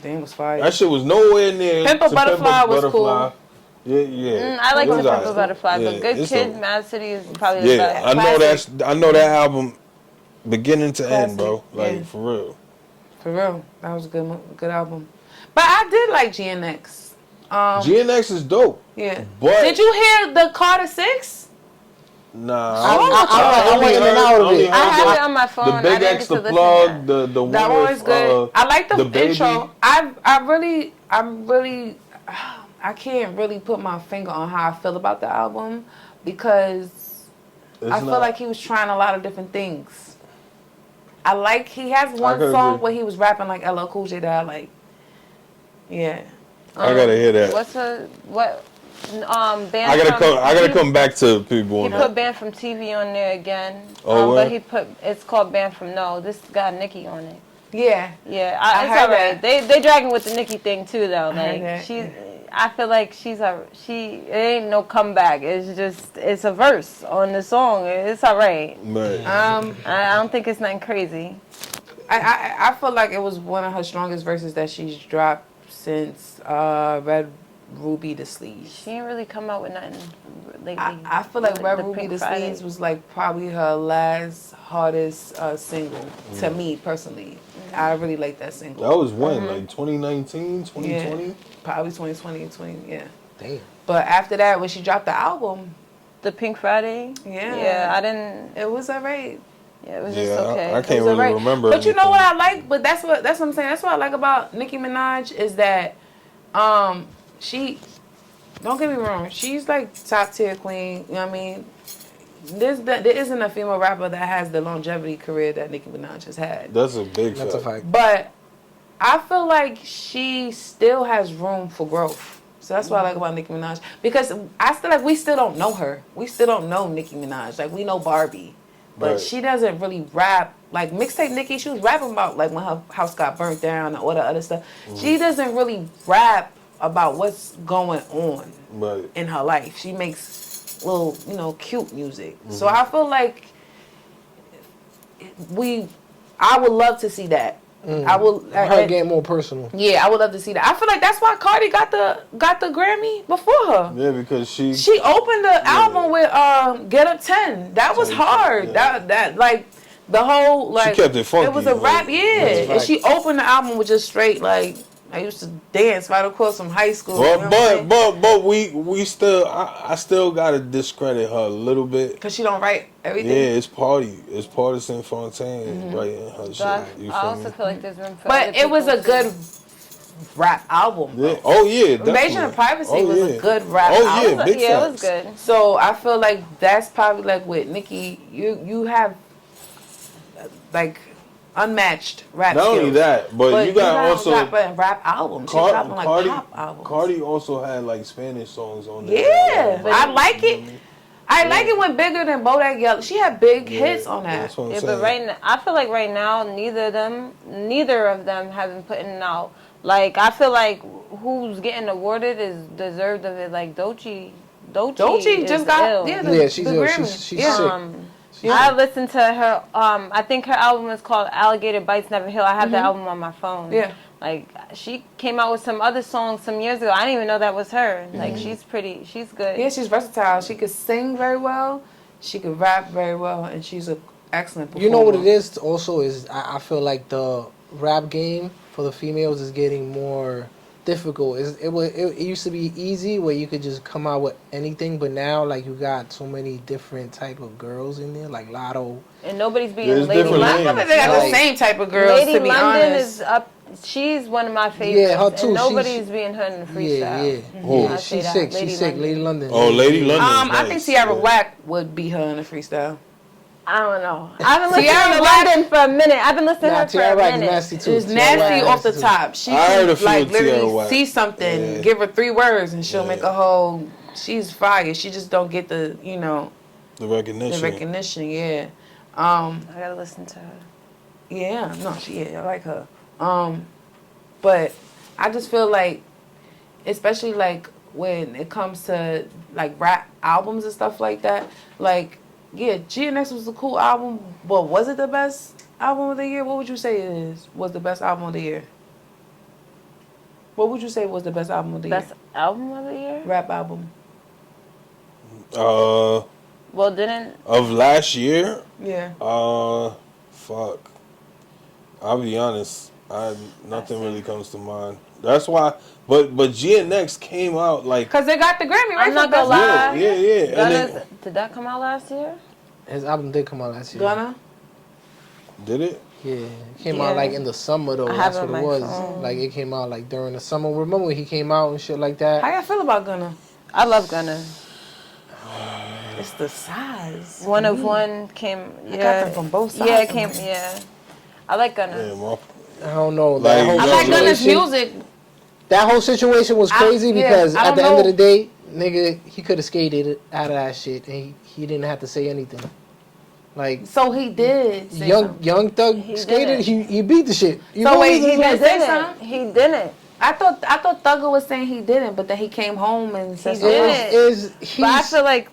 Damn was fire. That shit was nowhere near. Pimp a Butterfly was cool. Yeah. I like It the was Pimp a alright. Butterfly, Yeah, but Good it's Kid, a- Mad City is probably the Yeah, best. I know that album, beginning to end, bro. Like Yeah. for real. For real, that was a good album. But I did like GNX. GNX is dope. Yeah. But Did you hear the Carter 6? Nah, I went in and out of it. I have it on my phone. The I Big didn't X, get the to listen plug, yet. the one That one with, was good. I like the Baby. intro. I can't really put my finger on how I feel about the album because I feel like he was trying a lot of different things. He has one song agree. where he was rapping like LL Cool J that I like. Yeah. I gotta hear that. Band I gotta come back to people on He put that. Band from TV on there again. Oh, but what? it's called Band from No. This got Nicki on it. Yeah. Yeah, I it's heard alright. that. They dragging with the Nicki thing too though. heard Like that. I feel like it ain't no comeback. It's a verse on the song. It's alright. But I don't think it's nothing crazy. I feel like it was one of her strongest verses that she's dropped since Red Ruby the Sleeves. She ain't really come out with nothing lately. I feel like Red The Ruby Pink the Friday. Sleeves was like probably her last hardest single to me personally. I really like that single. that was when, like 2019, 2020. Yeah. Probably 2020, yeah. Damn. But after that, when she dropped the album, The Pink Friday. Yeah. Yeah, I didn't. it was alright. Yeah, it was Yeah, just okay. I It can't was really alright. remember. But you know anything. what I like? But that's what I'm saying. That's what I like about Nicki Minaj is that she, don't get me wrong, she's like top tier queen. You know what I mean? There isn't a female rapper that has the longevity career that Nicki Minaj has had. That's a big That's a fact. fact. But I feel like she still has room for growth. So that's what I like about Nicki Minaj. Because I feel like we still don't know her. We still don't know Nicki Minaj. Like, we know Barbie. But Right. she doesn't really rap. Like, Mixtape Nicki, she was rapping about, like, when her house got burnt down and all the other stuff. She doesn't really rap about what's going on Right. in her life. She makes little, cute music. So I feel like I would love to see that. I will. Her getting more personal. Yeah, I would love to see that. I feel like that's why Cardi got the Grammy before her. Yeah, because she opened the album with Get Up 10. That was hard. Yeah. That like the whole like kept it funky, It was a rap, like, yeah. that's And she opened the album with just straight like I used to dance right across from high school. you know what I'm saying? but we still I still gotta discredit her a little bit. Cause she don't write everything. Yeah, it's partisan Fontaine writing her So I shit. You I feel also me? feel like there's room for But other it was a people, good rap album. Yeah. Though. Oh yeah, Invasion definitely. of Privacy Oh, was yeah. a good rap Oh album. yeah, big yeah, it was facts. good. So I feel like that's probably like with Nicki, you have like unmatched rap Not skills. only that, but you got also rap albums. She's dropping like Cardi. pop albums. Cardi also had like Spanish songs on there. Yeah, But- I like it. I like it when Bigger Than Bodak Yellow. She had big hits on that. That's what I'm Yeah, saying. but right now, I feel like right now, neither of them have been putting it out. Like, I feel like who's getting awarded is deserved of it. Like Doechii Doechii is just got ill. Yeah, she's the ill. Grammy. She's Yeah. sick. I listened to her. I think her album is called "Alligator Bites Never Heal." I have the album on my phone. Yeah. Like she came out with some other songs some years ago. I didn't even know that was her. Like she's pretty. She's good. Yeah, she's versatile. She could sing very well. She could rap very well, and she's an excellent performer. You know what it is also is I feel like the rap game for the females is getting more difficult. It used to be easy where you could just come out with anything, but now like you got so many different type of girls in there, like Lotto. And nobody's beating There's Lady different I London. feel like they got the Like- same type of girls, Lady to be London honest. is up she's one of my favorites. Yeah, her too. And nobody's being her in the freestyle. Yeah. Oh. I say She's that. sick. Lady She's sick. London. Lady London. Oh, Lady London. I think Sierra Whack would be her in the freestyle. I don't know. I've been listening Tierra to Whack- London for a minute. I've been listening to her for Tierra a Whack is minute. nasty too. It's Tierra nasty Whack off the too. top. She I heard a can few like of Tierra literally Whack. see something, Yeah. give her 3 words, and she'll Yeah. make a whole. She's fire. She just don't get the The recognition. the recognition. Yeah. I gotta listen to her. Yeah. No, I like her. But I just feel like, especially like when it comes to like rap albums and stuff like that, like yeah, GNX was a cool album, but was it the best album of the year? What would you say was the best album of the year? What would you say was the best album of the Best year? album of the year? Rap album. Well, didn't Of last year, Yeah. fuck. I'll be honest. Nothing really comes to mind. That's why. But GNX came out like. Cause they got the Grammy, right? I'm not for best gonna album. lie. Yeah. And Gunna's, did that come out last year? His album did come out last year. Gunna. did it? Yeah, it came Yeah. out like in the summer though. I That's have it what on it my was. phone. Like it came out like during the summer. Remember when he came out and shit like that? How y'all feel about Gunna? I love Gunna. It's the size. One of One came. Yeah. I got them from both sides. Yeah, it came. Yeah. I like Gunna. Yeah, I don't know. Like, That whole I like Gunna's situation- music. That whole situation was crazy because I at the don't end of know. the day, nigga, he could have skated out of that shit and he didn't have to say anything. Like So he did. Say something. young Thug He skated, didn't. he beat the shit. You So know wait, what he I'm saying? did say something? He didn't. I thought Thugger was saying he didn't, but then he came home and said He something. did. But I He's feel like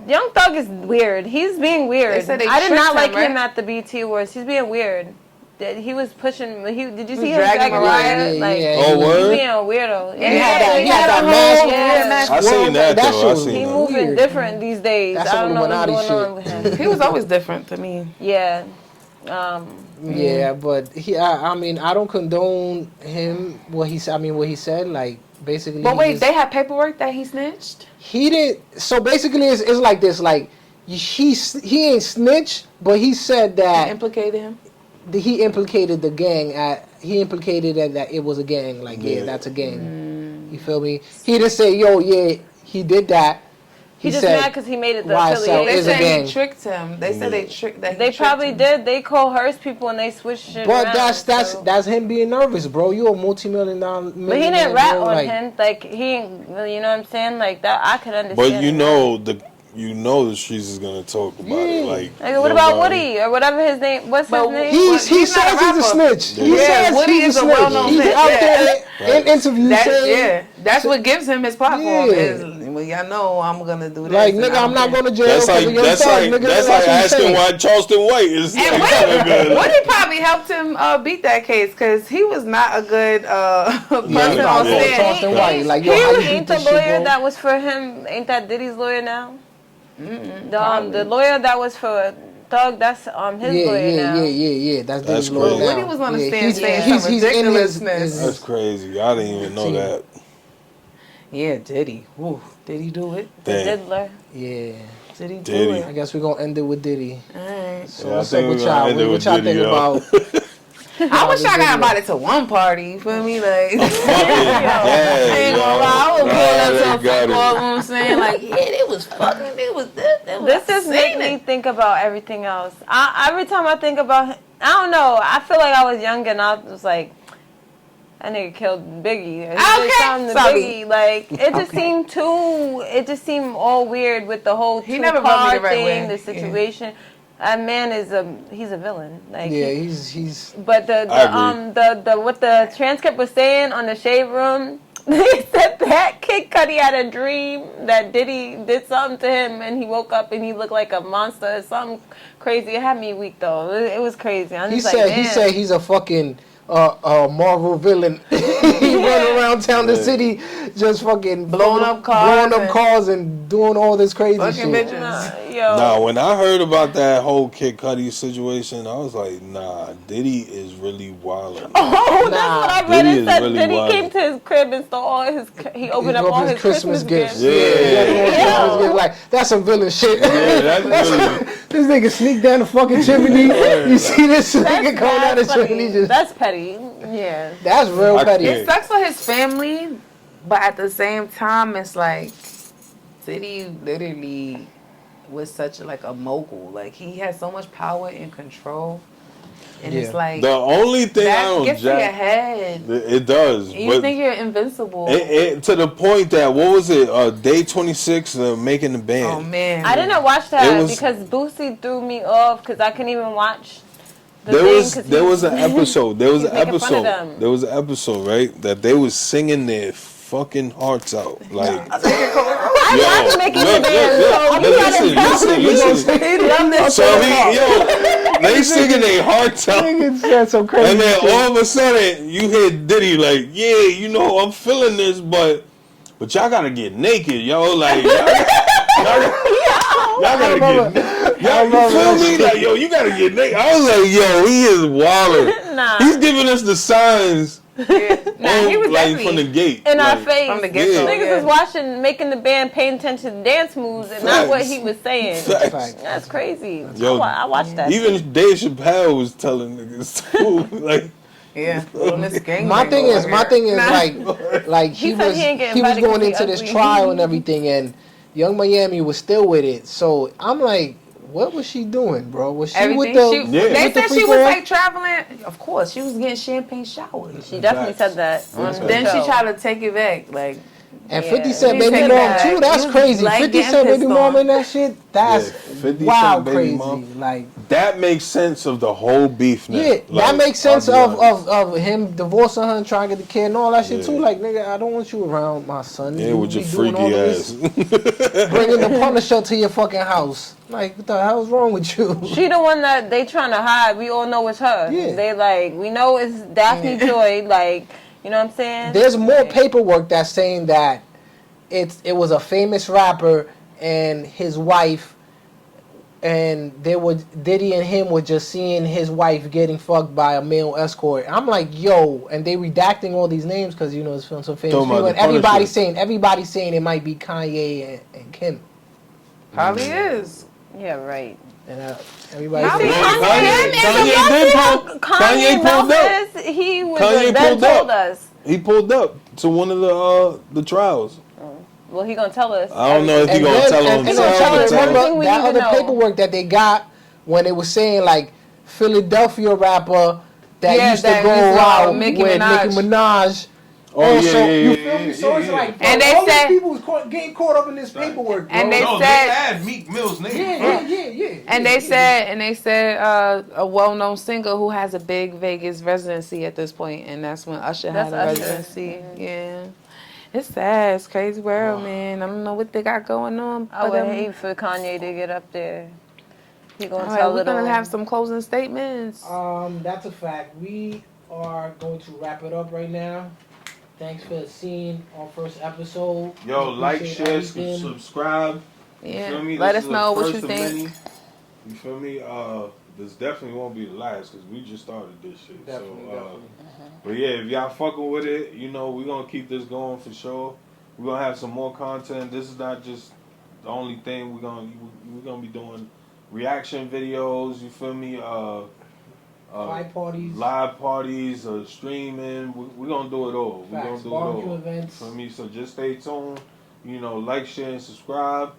Young Thug is weird. He's being weird. They said they I did not tricked like him, him right? at the BT Awards. He's being weird. That he was pushing. Did you see him dragging dragging Mariah? Mariah? Like, Yeah, Oh, he's word? being a weirdo. he had that a mask. whole- Yeah. I seen that shit though. I was seen He that. moving weird. different these days. That's I don't know what's Illuminati going on with him. He was always different to me. Yeah. Yeah, but I mean, I don't condone him. What he said, like basically. But he wait, just- they had paperwork that he snitched? He didn't. So basically, it's like this. Like he ain't snitch, but he said They that implicated him? he implicated the gang. He implicated that it was a gang. Like yeah, Yeah. that's a gang. You feel me? He didn't say yo, yeah, he did that. He just said, mad because he made it the YSL affiliation. They is a said gang. he tricked him. They said they tricked that. They probably did. They coerced people and they switched shit But around. so. that's him being nervous, bro. You a multi-million-dollar. But he didn't rap bro, on like, him. Like he, you know what I'm saying? Like that, I could understand. But the streets is gonna talk about it. Like What about nobody- Woody or whatever his name? What's But his name? He He's says not a he's a rapper. snitch. He Yeah, says Woody he's is a snitch. well-known He's snitch, out yeah. there in interviews That's, saying, that's what gives him his platform. Yeah. Is, well, y'all know I'm gonna do this. like, and nigga, I'm not gonna. going to jail. That's 'cause like of Young that's Thug, like nigga. that's what like you asking saying. why Charleston White is And like, so good. Woody probably helped him beat that case because he was not a good person Yeah, on yeah. stage. Charleston White, like, yo, He how you ain't beat the this shit, lawyer bro? that was for him. Ain't that Diddy's lawyer now? The lawyer that was for Thug. That's his lawyer now. Yeah. That's That's Diddy's lawyer crazy. now. Woody was on the stand he's- saying he's- some he's in his- ridiculousness. That's crazy. I didn't even know that. Yeah, Diddy. Woo. Did he do it? The Damn. diddler. Yeah. Did he do Diddy. I it? guess we're going to end it with Diddy. Alright. So Yeah, I what's think up we're with gonna y'all? end it What with y'all Diddy, think yo. about? I wish I got invited to one party. You feel me? Like, I ain't gonna lie. I was going up to a football, you know what I'm saying? Like, yeah, it was fucking, it was this. This just makes me think about everything else. Every time I think about, I don't know. I feel like I was young and I was like, that nigga killed Biggie. Or he did something to sorry. Biggie. Like it just seemed all weird with the whole He never rubbed me the right thing, way. the situation. That man he's a villain. Like Yeah, he's. But the what the transcript was saying on the Shade Room, they said that Kid Cudi had a dream that Diddy did something to him and he woke up and he looked like a monster or something crazy. It had me weak though. It was crazy. I'm He just said like, he damn. said he's a fucking Marvel villain. He run around town, the city, just fucking Blowing up cars and doing all this crazy fucking shit. bitches. Yo. Nah, when I heard about that whole Kid Cudi situation, I was like, nah, Diddy is really wildin'. Oh, that's what I read. Diddy It said really Diddy wild. came to his crib and stole all his. He opened up broke all his his Christmas gifts. Yeah. Christmas gifts. Like, that's some villain shit. Yeah, that's really... This nigga sneak down the fucking chimney. You see this nigga coming down the funny. chimney? Just, That's petty. Yeah. that's real I petty. can't. It sucks for his family, but at the same time, it's like Diddy literally was such like a mogul. Like he had so much power and control, and it's like The only thing I that don't gets to your jack... head. It does. You but think you're invincible. to the point that, what was it? Day 26, making the band. Oh man, I didn't watch that It was- because Boosie threw me off because I couldn't even watch. There was an episode. There was he's an making fun of episode. them. There was an episode, right, that they was singing their fucking hearts out. Like, I watched Making the Band. Listen. So they singing their hearts out. Nigga said some crazy And then shit. all of a sudden, you hear Diddy like, yeah, you know, I'm feeling this, but y'all gotta get naked, yo. Like, y'all gotta get, you feel me? Like, yo, you gotta get naked. I was like, yo, he is wildin'. Nah. He's giving us the signs. Nah, he was like definitely from the gate. In our Like, face. from the get-go. Niggas Yeah. was watching, making the band, paying attention to dance moves and not what he was saying. Facts. That's crazy. Yo, I watched that. Even Dave Chappelle was telling niggas too. Like, Yeah, on this gang. My thing is like He he said was he ain't getting he was invited going 'cause he into this ugly. trial and everything, and Young Miami was still with it. So I'm like, what was she doing, bro? Was she with the? Everything. Yeah. They with the said she freak was around? like traveling. Of course, she was getting champagne showers. She definitely Facts. said that. On the Then she show. tried to take it back. Like, And Yeah. 50 Cent He baby said mom that. too. That's He was, crazy. like, 50 getting Cent baby pissed mom on. in that shit. That's 50 wild Cent baby crazy. mom. Like, that makes sense of the whole beef now. yeah, Like, that makes sense I'll be honest. of him divorcing her and trying to get the kid and all that shit Yeah. too. Like, nigga, I don't want you around my son. Yeah, You with be your doing all freaky of ass. this, bringing the Punisher to your fucking house. Like, what the hell's wrong with you? She the one that they trying to hide. We all know it's her. Yeah. They like, we know it's Daphne Joy. Like, you know what I'm saying? There's more paperwork that's saying that it was a famous rapper and his wife, and Diddy and him were just seeing his wife getting fucked by a male escort. I'm like, yo, and they redacting all these names because you know it's from some famous Talking about people, and the Punisher. everybody's saying it might be Kanye and Kim, probably is. Yeah, right. and everybody's How saying. Kanye pulled up. Memphis, he was Kanye then pulled up. told us. He pulled up to one of the trials. Well, he gonna tell us. I don't know if he And gonna then- tell him and himself. tell or us, tell him- remember Everything we that need to other know. paperwork that they got when it was saying like Philadelphia rapper that Yeah, used to that go used to, out Nicki with Minaj. Nicki Minaj. Oh, also, yeah, you yeah, feel yeah, me? So yeah, it's yeah. like, And bro, they all said- these people was getting caught up in this paperwork, bro. And they No, said- had Meek Mill's name. yeah. And they said a well-known singer who has a big Vegas residency at this point, and that's when Usher had a That's Usher. residency. Yeah, it's sad. It's crazy world, man. I don't know what they got going on. I but, would hate for Kanye to get up there. He gonna all right, tell we're it gonna all. have some closing statements. That's a fact. We are going to wrap it up right now. Thanks for seeing our first episode. Yo, like, Appreciate share, everything. subscribe. You Yeah, feel me? let This us is know the what you first of think. many. You feel me? This definitely won't be the last because we just started this shit. Definitely. But yeah, if y'all fucking with it, you know, we're gonna keep this going for sure. We're gonna have some more content. This is not just the only thing we're gonna be doing reaction videos, you feel me? Live parties. Live parties, streaming. We're gonna do it all. We're gonna Facts. do Barbecue it all. events. For me, so just stay tuned. You know, like, share, and subscribe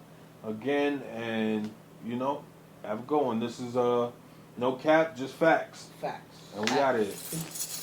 again, and you know, have a good one. This is no cap, just facts, Facts. and we out of here.